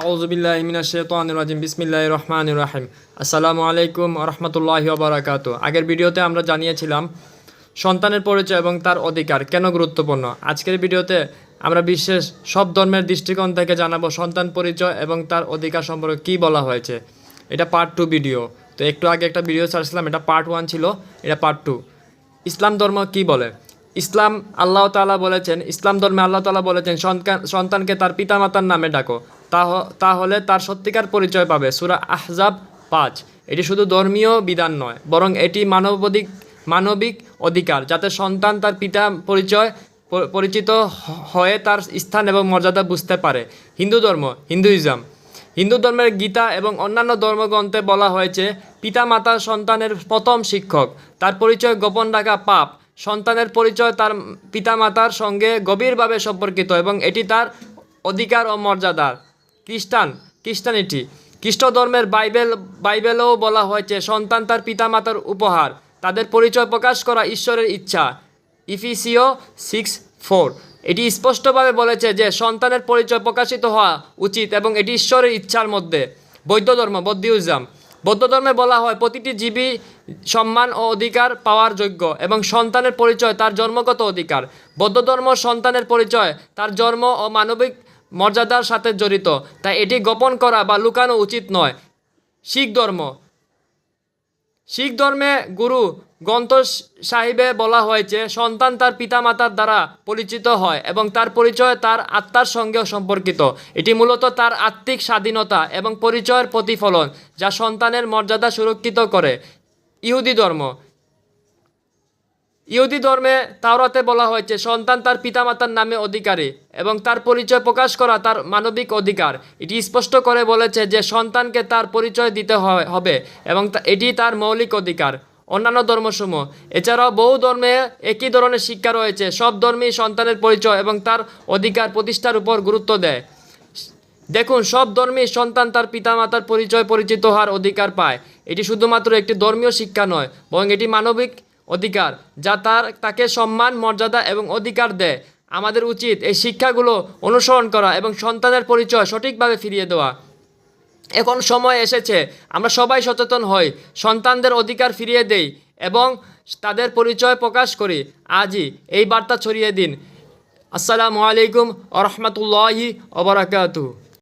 আউযুবিল্লাহি মিনাশ শাইতানির রাজিম বিসমিল্লাহির রহমানির রহিম। আসসালামু আলাইকুম ওয়া রাহমাতুল্লাহি ওয়া বারাকাতুহু। আগের ভিডিওতে আমরা জানিয়েছিলাম সন্তানের পরিচয় এবং তার অধিকার কেন গুরুত্বপূর্ণ। আজকের ভিডিওতে আমরা বিশেষ সব ধর্মের দৃষ্টিকোণ থেকে জানাবো সন্তান পরিচয় এবং তার অধিকার সম্পর্কে কী বলা হয়েছে। এটা পার্ট 2 ভিডিও। তো একটু আগে একটা ভিডিও ছাড়ছিলাম, এটা পার্ট 1 ছিল, এটা পার্ট 2। ইসলাম ধর্ম কি বলে? ইসলাম আল্লাহ তাআলা বলেছেন, ইসলাম ধর্মে আল্লাহ তাআলা বলেছেন সন্তানকে তার পিতামাতার নামে ডাকো, তাহলে তার সত্যিকার পরিচয় পাবে। সূরা আহজাব 5। এটি শুধু ধর্মীয় বিধান নয়, বরং এটি মানবিক অধিকার, যাতে সন্তান তার পিতা পরিচিত হয়ে তার স্থান এবং মর্যাদা বুঝতে পারে। হিন্দু ধর্মের গীতা এবং অন্যান্য ধর্মগ্রন্থে বলা হয়েছে পিতামাতা সন্তানের প্রথম শিক্ষক, তার পরিচয় গোপন রাখা পাপ। সন্তানের পরিচয় তার পিতামাতার সঙ্গে গভীরভাবে সম্পর্কিত এবং এটি তার অধিকার ও মর্যাদার। খ্রিস্টানিটি খ্রিস্ট ধর্মের বাইবেলেও বলা হয়েছে সন্তান তার পিতামাতার উপহার, তাদের পরিচয় প্রকাশ করা ঈশ্বরের ইচ্ছা। ইফিসীয় 6:4 এটি স্পষ্টভাবে বলেছে যে সন্তানের পরিচয় প্রকাশিত হওয়া উচিত এবং এটি ঈশ্বরের ইচ্ছার মধ্যে। বৌদ্ধ ধর্মে বলা হয় প্রতিটি জীবী সম্মান ও অধিকার পাওয়ার যোগ্য এবং সন্তানের পরিচয় তার জন্মগত অধিকার। বৌদ্ধ ধর্ম সন্তানের পরিচয় তার জন্ম ও মানবিক মর্যাদার সাথে জড়িত, তাই এটি গোপন করা বা লুকানো উচিত নয়। শিখ ধর্মে গুরু গ্রন্থ সাহিবে বলা হয়েছে সন্তান তার পিতামাতার দ্বারা পরিচিত হয় এবং তার পরিচয় তার আত্মার সঙ্গেও সম্পর্কিত। এটি মূলত তার আত্মিক স্বাধীনতা এবং পরিচয়ের প্রতিফলন, যা সন্তানের মর্যাদা সুরক্ষিত করে। ইহুদি ধর্মে তাওরাতে বলা হয়েছে সন্তান তার পিতামাতার নামে অধিকারী এবং তার পরিচয় প্রকাশ করা তার মানবিক অধিকার। এটি স্পষ্ট করে বলেছে যে সন্তানকে তার পরিচয় দিতে হবে এবং এটি তার মৌলিক অধিকার। অন্যান্য ধর্মসমূহ এছাড়াও বহু ধর্মে একই ধরনের শিক্ষা রয়েছে। সব ধর্মই সন্তানের পরিচয় এবং তার অধিকার প্রতিষ্ঠার উপর গুরুত্ব দেয়। দেখুন, সব ধর্মই সন্তান তার পিতামাতার পরিচিত হওয়ার অধিকার পায়। এটি শুধুমাত্র একটি ধর্মীয় শিক্ষা নয়, বরং এটি মানবিক অধিকার যা তাকে সম্মান, মর্যাদা এবং অধিকার দেয়। আমাদের উচিত এই শিক্ষাগুলো অনুসরণ করা এবং সন্তানের পরিচয় সঠিকভাবে ফিরিয়ে দেওয়া। এখন সময় এসেছে আমরা সবাই সচেতন হই, সন্তানদের অধিকার ফিরিয়ে দেই এবং তাদের পরিচয় প্রকাশ করি। আজই এই বার্তা ছড়িয়ে দিন। আসসালামু আলাইকুম ওয়া রাহমাতুল্লাহি ওয়া বারাকাতুহু।